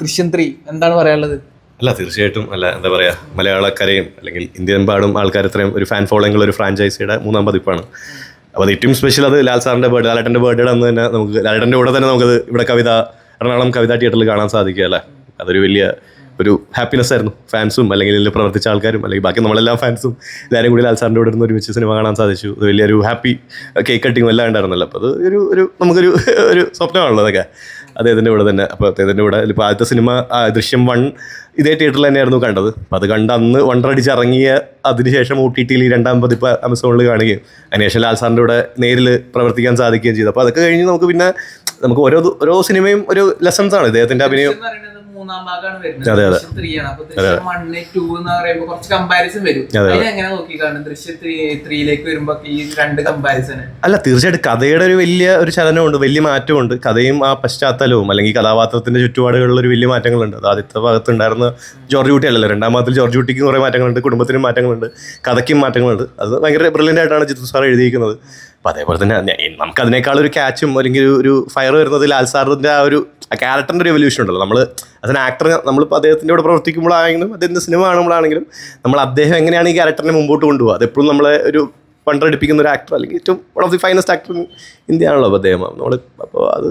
ദൃശ്യം 3 എന്താണ് പറയാനുള്ളത്? അല്ല, തീർച്ചയായിട്ടും അല്ല, എന്താ പറയുക, മലയാളക്കരയും അല്ലെങ്കിൽ ഇന്ത്യൻ പാടും ആൾക്കാർ ഇത്രയും ഒരു ഫാൻ ഫോളോയിങ് ഉള്ള ഒരു ഫ്രാഞ്ചൈസിയുടെ 3-ാം പതിപ്പാണ്. അപ്പോൾ അത് ഏറ്റവും സ്പെഷ്യൽ അത് ലാൽ സാറിൻ്റെ ബർത്ത്ഡേ, ലാലേട്ടൻ്റെ ബർത്ത്ഡേ അന്ന് തന്നെ നമുക്ക് ലാലേട്ടൻ്റെ കൂടെ തന്നെ നമുക്കത് ഇവിടെ എറണാകുളം കവിതാ തിയേറ്ററിൽ കാണാൻ സാധിക്കുക അല്ലേ. അതൊരു വലിയ ഒരു ഹാപ്പിനെസ് ആയിരുന്നു. ഫാൻസും അല്ലെങ്കിൽ ഇതിൽ പ്രവർത്തിച്ച ആൾക്കാരും അല്ലെങ്കിൽ ബാക്കി നമ്മളെല്ലാ ഫാൻസും എല്ലാവരും കൂടി ലാൽ സാറിൻ്റെ കൂടെ ഇരുന്ന് ഒരുമിച്ച് സിനിമ കാണാൻ സാധിച്ചു. അത് വലിയൊരു ഹാപ്പി കേക്ക് കട്ടിങ്ങും എല്ലാം ഉണ്ടായിരുന്നല്ലോ. അപ്പോൾ അത് നമുക്കൊരു സ്വപ്നമാണല്ലോ അതൊക്കെ അദ്ദേഹത്തിൻ്റെ കൂടെ തന്നെ. അപ്പോൾ അദ്ദേഹത്തിൻ്റെ കൂടെ ഇപ്പോൾ ആദ്യത്തെ സിനിമ ദൃശ്യം 1 ഇതേ തിയേറ്ററിൽ തന്നെയായിരുന്നു കണ്ടത്. അപ്പോൾ അത് കണ്ട് അന്ന് വണ്ടറടിച്ചിറങ്ങിയ അതിനുശേഷം OTT-യിൽ 2-ാം പതിപ്പ് ആമസോണിൽ കാണുകയും അതിനുശേഷം ലാൽ സാറിൻ്റെ കൂടെ നേരിൽ പ്രവർത്തിക്കാൻ സാധിക്കുകയും ചെയ്തു. അപ്പോൾ അതൊക്കെ കഴിഞ്ഞ് നമുക്ക് ഓരോ സിനിമയും ഒരു ലെസൺസാണ് ഇദ്ദേഹത്തിൻ്റെ അഭിനയം. മൂന്നാം ഭാഗമാണ് വരുന്നത്. ദൃശ്യം 3 ആണ്. അപ്പൊ ദൃശ്യം 1, 2 എന്ന് പറയുമ്പോൾ കുറച്ച് കമ്പാരിസൺ വരും. എങ്ങനെ നോക്കിക്കാണ് ദൃശ്യം 3ലേക്ക് വരുമ്പോ ഈ രണ്ട് കമ്പാരിസൺ? അല്ല, തീർച്ചയായിട്ടും കഥയുടെ ഒരു ചലനമുണ്ട്, വലിയ മാറ്റമുണ്ട്. കഥയും ആ പശ്ചാത്തലവും അല്ലെങ്കിൽ കഥാപാത്രത്തിന്റെ ചുറ്റുപാടുകളിൽ ഒരു വലിയ മാറ്റങ്ങളുണ്ട്. അത് ആദ്യത്തെ ഭാഗത്ത് ഉണ്ടായിരുന്ന ജോർജ് കുട്ടി അല്ലല്ലോ, 2-ാം ഭാഗത്തിൽ ജോർജ് കുട്ടിക്കും കുറേ മാറ്റങ്ങളുണ്ട്, കുടുംബത്തിനും മാറ്റങ്ങളുണ്ട്, കഥയ്ക്കും മാറ്റങ്ങളുണ്ട്. അത് ഭയങ്കര ബ്രില്യൻ്റ് ആയിട്ടാണ് ജിത്തു സാർ എഴുതിയിരിക്കുന്നത്. അപ്പോൾ അതേപോലെ തന്നെ നമുക്ക് അതിനേക്കാൾ ഒരു ക്യാച്ചും അല്ലെങ്കിൽ ഒരു ഫയർ വരുന്നത് ലാൽ സാറിൻ്റെ ആ ക്യാരക്ടറിൻ്റെ ഒരു എവല്യൂഷൻ ഉണ്ടല്ലോ. നമ്മൾ ആസ് ആൻ ആക്ടർ നമ്മളിപ്പോൾ അദ്ദേഹത്തിൻ്റെ കൂടെ പ്രവർത്തിക്കുമ്പോഴാണെങ്കിലും അദ്ദേഹത്തിൻ്റെ സിനിമ കാണുമ്പോഴാണെങ്കിലും നമ്മൾ അദ്ദേഹം എങ്ങനെയാണ് ഈ ക്യാരക്ടറിനെ മുമ്പോട്ട് കൊണ്ടുപോകുക, അതെപ്പോഴും നമ്മളെ ഒരു വണ്ടറടിപ്പിക്കുന്ന ഒരു ആക്ടർ അല്ലെങ്കിൽ ഏറ്റവും one of the finest actor in India ആണല്ലോ അപ്പോൾ അദ്ദേഹം. അപ്പോൾ അത്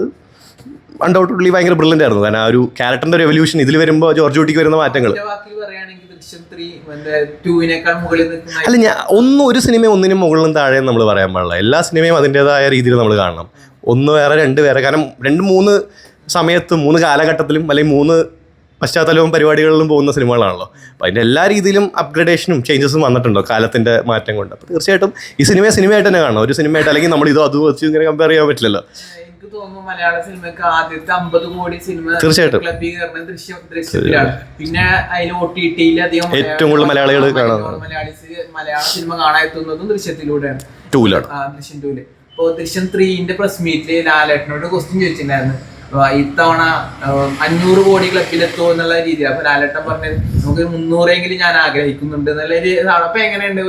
അൺഡൗട്ടഡ്ലി ഭയങ്കര ബ്രില്യൻ്റ് ആയിരുന്നു. കാരണം ആ ഒരു ക്യാരക്ടറിൻ്റെ ഒരു എവല്യൂഷൻ ഇതിൽ വരുമ്പോൾ ജോർജ് കുട്ടിക്ക് വരുന്ന മാറ്റങ്ങൾ അല്ല, ഒരു സിനിമയും ഒന്നിനും മുകളിലും താഴെ നമ്മൾ പറയാൻ പാടില്ല. എല്ലാ സിനിമയും അതിൻ്റെതായ രീതിയിൽ നമ്മൾ കാണണം. ഒന്ന് വേറെ, രണ്ട് വേറെ. കാരണം 2-3 സമയത്തും 3 കാലഘട്ടത്തിലും അല്ലെങ്കിൽ 3 പശ്ചാത്തലവും പരിപാടികളിലും പോകുന്ന സിനിമകളാണല്ലോ. അപ്പോൾ അതിൻ്റെ എല്ലാ രീതിയിലും അപ്ഗ്രഡേഷനും ചേഞ്ചസും വന്നിട്ടുണ്ടോ കാലത്തിൻ്റെ മാറ്റം കൊണ്ട്. അപ്പോൾ തീർച്ചയായിട്ടും ഈ സിനിമയായിട്ട് തന്നെ കാണണം. ഒരു സിനിമയായിട്ട് അല്ലെങ്കിൽ നമ്മൾ അതും വെച്ച് ഇങ്ങനെ കമ്പയർ ചെയ്യാൻ പറ്റില്ലല്ലോ. മലയാള സിനിമയ്ക്ക് ആദ്യത്തെ 50 കോടി സിനിമ തീർച്ചയായിട്ടും ദൃശ്യത്തിലാണ്. പിന്നെ അതിൽ OTT-യിൽ അധികം ഏറ്റവും കൂടുതൽ മലയാളികൾ മലയാള സിനിമ കാണാൻ എത്തുന്നതും ദൃശ്യത്തിലൂടെയാണ്. ദൃശ്യം 2. ഇപ്പോൾ ദൃശ്യം 3ന്റെ പ്രസ് മീറ്റില് ലാലേട്ടനോട് ക്വസ്റ്റ്യൻ ചോദിച്ചിട്ടുണ്ടായിരുന്നു, ഇത്തവണ 500 കോടി ക്ലബിലെത്തുമോ എന്നുള്ള രീതിയിൽ. അപ്പൊ ലാലേട്ടൻ പറഞ്ഞത് നമുക്ക് 300 ഞാൻ ആഗ്രഹിക്കുന്നുണ്ട് എന്നുള്ള ഒരു. അപ്പൊ എങ്ങനെയുണ്ട്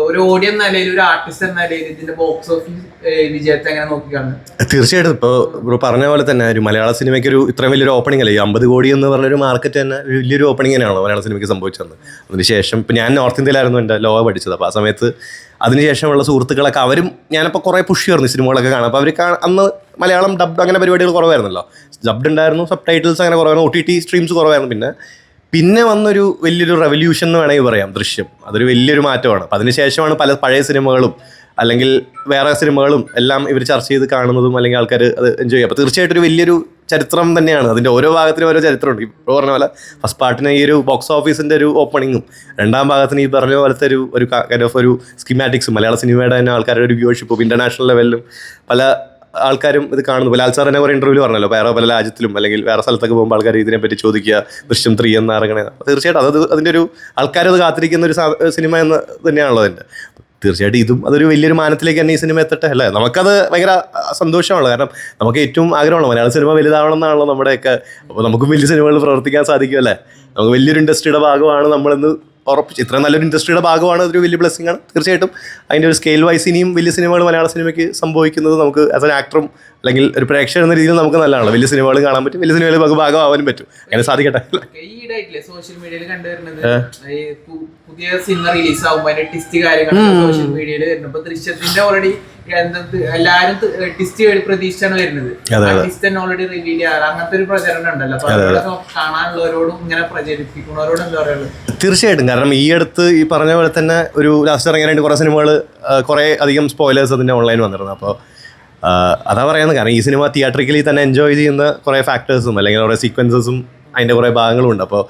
ഒരു ഓഡിയൻ നിലയിൽ, ഒരു ആർട്ടിസ്റ്റ് എന്ന നിലയിൽ ഇതിന്റെ ബോക്സ് ഓഫീസ് വിജയത്തെ എങ്ങനെ നോക്കിക്കാണ്? തീർച്ചയായിട്ടും ഇപ്പോൾ പറഞ്ഞ പോലെ തന്നെ ഒരു മലയാള സിനിമയ്ക്ക് ഇത്രയും വലിയൊരു ഓപ്പണിംഗ് അല്ലേ, 50 കോടി എന്ന് പറഞ്ഞൊരു മാർക്കറ്റ് തന്നെ വലിയൊരു ഓപ്പണിംഗ് തന്നെയാണല്ലോ മലയാള സിനിമയ്ക്ക് സംഭവിച്ചത്. അതിനുശേഷം ഇപ്പം ഞാൻ നോർത്ത് ഇന്ത്യയിലായിരുന്നു എൻ്റെ ലോ പഠിച്ചത്. അപ്പോൾ ആ സമയത്ത് അതിനുശേഷമുള്ള സുഹൃത്തുക്കളൊക്കെ അവരും ഞാനിപ്പോൾ കുറേ പുഷ് ചെയ്യുമായിരുന്നു സിനിമകളൊക്കെ കാണാം. അപ്പോൾ അവർ അന്ന് മലയാളം ഡബ്ഡ് അങ്ങനെ പരിപാടികൾ കുറവായിരുന്നല്ലോ. ഡബ്ഡ് ഉണ്ടായിരുന്നു, സബ് ടൈറ്റിൽസ് അങ്ങനെ കുറവായിരുന്നു, OTT സ്ട്രീംസ് കുറവായിരുന്നു. പിന്നെ വന്നൊരു വലിയൊരു റെവല്യൂഷൻ എന്ന് വേണമെങ്കിൽ പറയാം ദൃശ്യം. അതൊരു വലിയൊരു മാറ്റമാണ്. അപ്പോൾ അതിനുശേഷമാണ് പല പഴയ സിനിമകളും അല്ലെങ്കിൽ വേറെ സിനിമകളും എല്ലാം ഇവർ ചർച്ച ചെയ്ത് കാണുന്നതും അല്ലെങ്കിൽ ആൾക്കാർ അത് എൻജോയ് ചെയ്യും. അപ്പോൾ തീർച്ചയായിട്ടും ഒരു വലിയൊരു ചരിത്രം തന്നെയാണ്. അതിൻ്റെ ഓരോ ഭാഗത്തിനും ഓരോ ചരിത്രമുണ്ട്. ഇപ്പോൾ പറഞ്ഞ പോലെ ഫസ്റ്റ് പാർട്ടിന് ഈ ഒരു ബോക്സ് ഓഫീസിൻ്റെ ഒരു ഓപ്പണിങ്ങും 2-ാം ഭാഗത്തിന് ഈ പറഞ്ഞ പോലത്തെ ഒരു കൈൻഡ് ഓഫ് ഒരു സ്കീമാറ്റിക്സും മലയാള സിനിമയുടെ തന്നെ ആൾക്കാരുടെ ഒരു വ്യൂവർഷിപ്പും ഇൻ്റർനാഷണൽ ലെവലിലും പല ആൾക്കാരും ഇത് കാണുന്നു. ലാൽ സാർ തന്നെ കുറേ ഇൻ്റർവ്യൂവിൽ പറഞ്ഞല്ലോ, വേറെ പല രാജ്യത്തിലും അല്ലെങ്കിൽ വേറെ സ്ഥലത്തൊക്കെ പോകുമ്പോൾ ആൾക്കാർ ഇതിനെപ്പറ്റി ചോദിക്കുക ദൃശ്യം 3 എന്ന് ഇറങ്ങണേ. തീർച്ചയായിട്ടും അതിൻ്റെ ഒരു ആൾക്കാരത് കാത്തിരിക്കുന്ന ഒരു സിനിമ എന്ന് തന്നെയാണല്ലോ അതിൻ്റെ. തീർച്ചയായിട്ടും അതൊരു വലിയൊരു മാനത്തിലേക്ക് തന്നെ ഈ സിനിമ എത്തട്ടെ അല്ലേ. നമുക്കത് ഭയങ്കര സന്തോഷമാണ്. കാരണം നമുക്ക് ഏറ്റവും ആഗ്രഹമാണ് മലയാള സിനിമ വലുതാവണം എന്നാണല്ലോ നമ്മുടെയൊക്കെ. അപ്പോൾ നമുക്ക് വലിയ സിനിമകളിൽ പ്രവർത്തിക്കാൻ സാധിക്കുമല്ലേ. നമുക്ക് വലിയൊരു ഇൻഡസ്ട്രിയുടെ ഭാഗമാണ് നമ്മളെന്ന് ഉറപ്പിച്ച്, ഇത്രയും നല്ലൊരു ഇൻഡസ്ട്രിയുടെ ഭാഗമാണ്, അതൊരു വലിയ ബ്ലെസ്സിങ് ആണ്. തീർച്ചയായിട്ടും അതിൻ്റെ ഒരു സ്കെയിൽ വൈസ് ഇനിയും വലിയ സിനിമകൾ മലയാള സിനിമയ്ക്ക് സംഭവിക്കുന്നത് നമുക്ക് ആസ് എൻ ആക്ടറും അല്ലെങ്കിൽ ഒരു പ്രേക്ഷകർ എന്ന രീതിയിൽ നമുക്ക് നല്ലതാണല്ലോ. വലിയ സിനിമകൾ കാണാൻ പറ്റും, വലിയ സിനിമകളിൽ നമുക്ക് ഭാഗമാവാനും പറ്റും. അങ്ങനെ സാധിക്കട്ടെ. സോഷ്യൽ മീഡിയയിൽ കണ്ടുവരുന്നത് പുതിയ സിനിമ റിലീസ് ആകുമ്പോൾ അതിന്റെ ടിസ്റ്റ് കാര്യങ്ങൾ സോഷ്യൽ മീഡിയയിൽ വരുന്നത്. ദൃശ്യത്തിന്റെ ഓൾറെഡി എല്ലാരും ടിസ്റ്റ് പ്രതീക്ഷിച്ചാണ് വരുന്നത്. ടിസ്റ്റ് തന്നെ ഓൾറെഡി റിവീൽ ചെയ്യാറ്, അങ്ങനത്തെ ഒരു പ്രചരണം ഉണ്ടല്ലോ. അപ്പൊ കാണാനുള്ളവരോടും ഇങ്ങനെ പ്രചരിപ്പിക്കുന്നവരോടും എന്താ പറയുള്ളത്? തീർച്ചയായിട്ടും. കാരണം ഈ അടുത്ത് ഈ പറഞ്ഞ പോലെ തന്നെ ഒരു ലാസ്റ്റ് ഇറങ്ങിയായിട്ട് കുറേ സിനിമകൾ കുറേ അധികം സ്പോയിലേഴ്സ് അതിൻ്റെ ഓൺലൈൻ വന്നിരുന്നു. അപ്പോൾ അതാ പറയുന്നത്. കാരണം ഈ സിനിമ തിയേറ്ററിക്കലി തന്നെ എൻജോയ് ചെയ്യുന്ന കുറേ ഫാക്ടേഴ്സും അല്ലെങ്കിൽ കുറേ സീക്വൻസസും അതിൻ്റെ കുറേ ഭാഗങ്ങളും ഉണ്ട്. അപ്പോൾ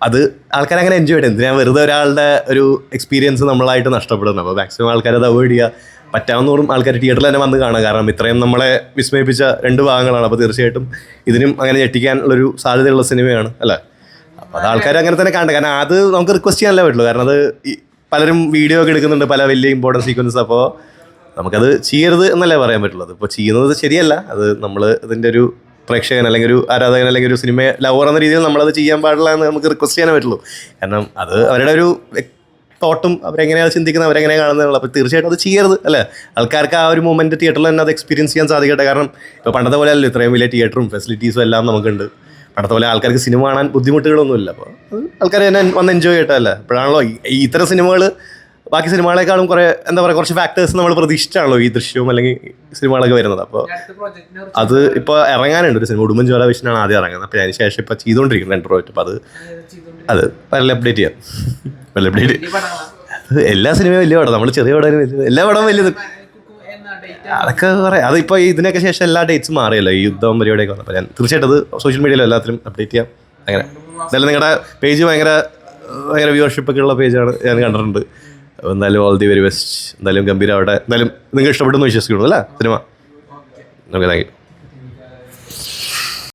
അത് ആൾക്കാരങ്ങനെ എൻജോയ് ചെയ്യട്ടെ. എന്തിനാ വെറുതെ ഒരാളുടെ ഒരു എക്സ്പീരിയൻസ് നമ്മളായിട്ട് നഷ്ടപ്പെടുന്നത്. അപ്പോൾ മാക്സിമം ആൾക്കാരത് അവോയ്ഡ് ചെയ്യുക. പറ്റാവുന്നവരും ആൾക്കാർ തിയേറ്ററിൽ തന്നെ വന്ന് കാണുക. കാരണം ഇത്രയും നമ്മളെ വിസ്മയിപ്പിച്ച 2 ഭാഗങ്ങളാണ്. അപ്പോൾ തീർച്ചയായിട്ടും ഇതിനും അങ്ങനെ ഞെട്ടിക്കാനുള്ളൊരു സാധ്യതയുള്ള സിനിമയാണ് അല്ലേ. അപ്പോൾ അത് ആൾക്കാർ അങ്ങനെ തന്നെ കാണട്ടെ. കാരണം അത് നമുക്ക് റിക്വസ്റ്റ് ചെയ്യാനല്ലേ പറ്റുള്ളൂ. കാരണം അത് പലരും വീഡിയോ ഒക്കെ എടുക്കുന്നുണ്ട്, പല വലിയ ഇമ്പോർട്ടൻറ്റ് സീക്വൻസസ്. അപ്പോൾ നമുക്കത് ചെയ്യരുത് എന്നല്ലേ പറയാൻ പറ്റുള്ളൂ. ഇപ്പോൾ ചെയ്യുന്നത് ശരിയല്ല. അത് നമ്മൾ ഇതിൻ്റെ ഒരു പ്രേക്ഷകൻ അല്ലെങ്കിൽ ഒരു ആരാധകൻ അല്ലെങ്കിൽ ഒരു സിനിമ ലവർ എന്ന രീതിയിൽ നമ്മളത് ചെയ്യാൻ പാടില്ല എന്ന് നമുക്ക് റിക്വസ്റ്റ് ചെയ്യാനേ പറ്റുള്ളൂ. കാരണം അത് അവരുടെ ഒരു തോട്ടും അവരെങ്ങനെയാണ് ചിന്തിക്കുന്നത്, അവരെങ്ങനെയാണ് കാണുന്നത്. അപ്പോൾ തീർച്ചയായിട്ടും അത് ചെയ്യരുത് അല്ലേ. ആൾക്കാർക്ക് ആ ഒരു മൊമെൻറ്റ് തിയേറ്ററിൽ തന്നെ അത് എക്സ്പീരിയൻസ് ചെയ്യാൻ സാധിക്കട്ടെ. കാരണം ഇപ്പോൾ പണ്ടത്തെ പോലെ അല്ലല്ലോ, ഇത്രയും വലിയ തിയേറ്ററും ഫെസിലിറ്റീസും എല്ലാം നമുക്കുണ്ട്. പണ്ടത്തെ പോലെ ആൾക്കാർക്ക് സിനിമ കാണാൻ ബുദ്ധിമുട്ടുകളൊന്നുമില്ല. അപ്പോൾ ആൾക്കാർ തന്നെ വന്ന് എൻജോയ് ചെയ്തിട്ടല്ല. ഇപ്പോഴാണല്ലോ ഈ ഇത്തരം സിനിമകൾ ബാക്കി സിനിമകളെക്കാളും കുറേ എന്താ പറയുക കുറച്ച് ഫാക്ടേഴ്സ് നമ്മൾ പ്രതീക്ഷിച്ചാണല്ലോ ഈ ദൃശ്യവും അല്ലെങ്കിൽ സിനിമകളൊക്കെ വരുന്നത്. അപ്പോൾ അത് ഇപ്പോൾ ഇറങ്ങാനുണ്ട് ഒരു സിനിമ, ഉടുമ്പൻചോല വിഷനാണ് ആദ്യം ഇറങ്ങുന്നത്. അപ്പോൾ അതിന് ശേഷം ഇപ്പോൾ ചെയ്തുകൊണ്ടിരിക്കുന്നത് 2 പ്രോജക്റ്റ്. അപ്പോൾ അത് നല്ല അപ്ഡേറ്റ് ചെയ്യാം. നല്ല അപ്ഡേറ്റ് എല്ലാ സിനിമയും വലിയ പടം, നമ്മൾ ചെറിയ പടം എല്ലാ പടവും വലിയത് അതൊക്കെ പറയാം. അതിപ്പോൾ ഇതിനൊക്കെ ശേഷം എല്ലാ ഡേറ്റ്സും മാറിയല്ലോ, ഈ യുദ്ധം പരിപാടിയൊക്കെ വന്നപ്പോൾ ഞാൻ തീർച്ചയായിട്ടും അത് സോഷ്യൽ മീഡിയയിലും എല്ലാത്തിലും അപ്ഡേറ്റ് ചെയ്യാം. അങ്ങനെ എന്തായാലും നിങ്ങളുടെ പേജ് ഭയങ്കര വ്യൂവർഷിപ്പൊക്കെ ഉള്ള പേജാണ്, ഞാൻ കണ്ടിട്ടുണ്ട്. എന്തായാലും ഓൾ ദി വെരി ബെസ്റ്റ്. എന്തായാലും ഗംഭീരമാവട്ടെ. എന്തായാലും നിങ്ങൾക്ക് ഇഷ്ടപ്പെട്ടെന്ന് വിശ്വസിക്കുന്നു അല്ലേ സിനിമ? Okay, thank you.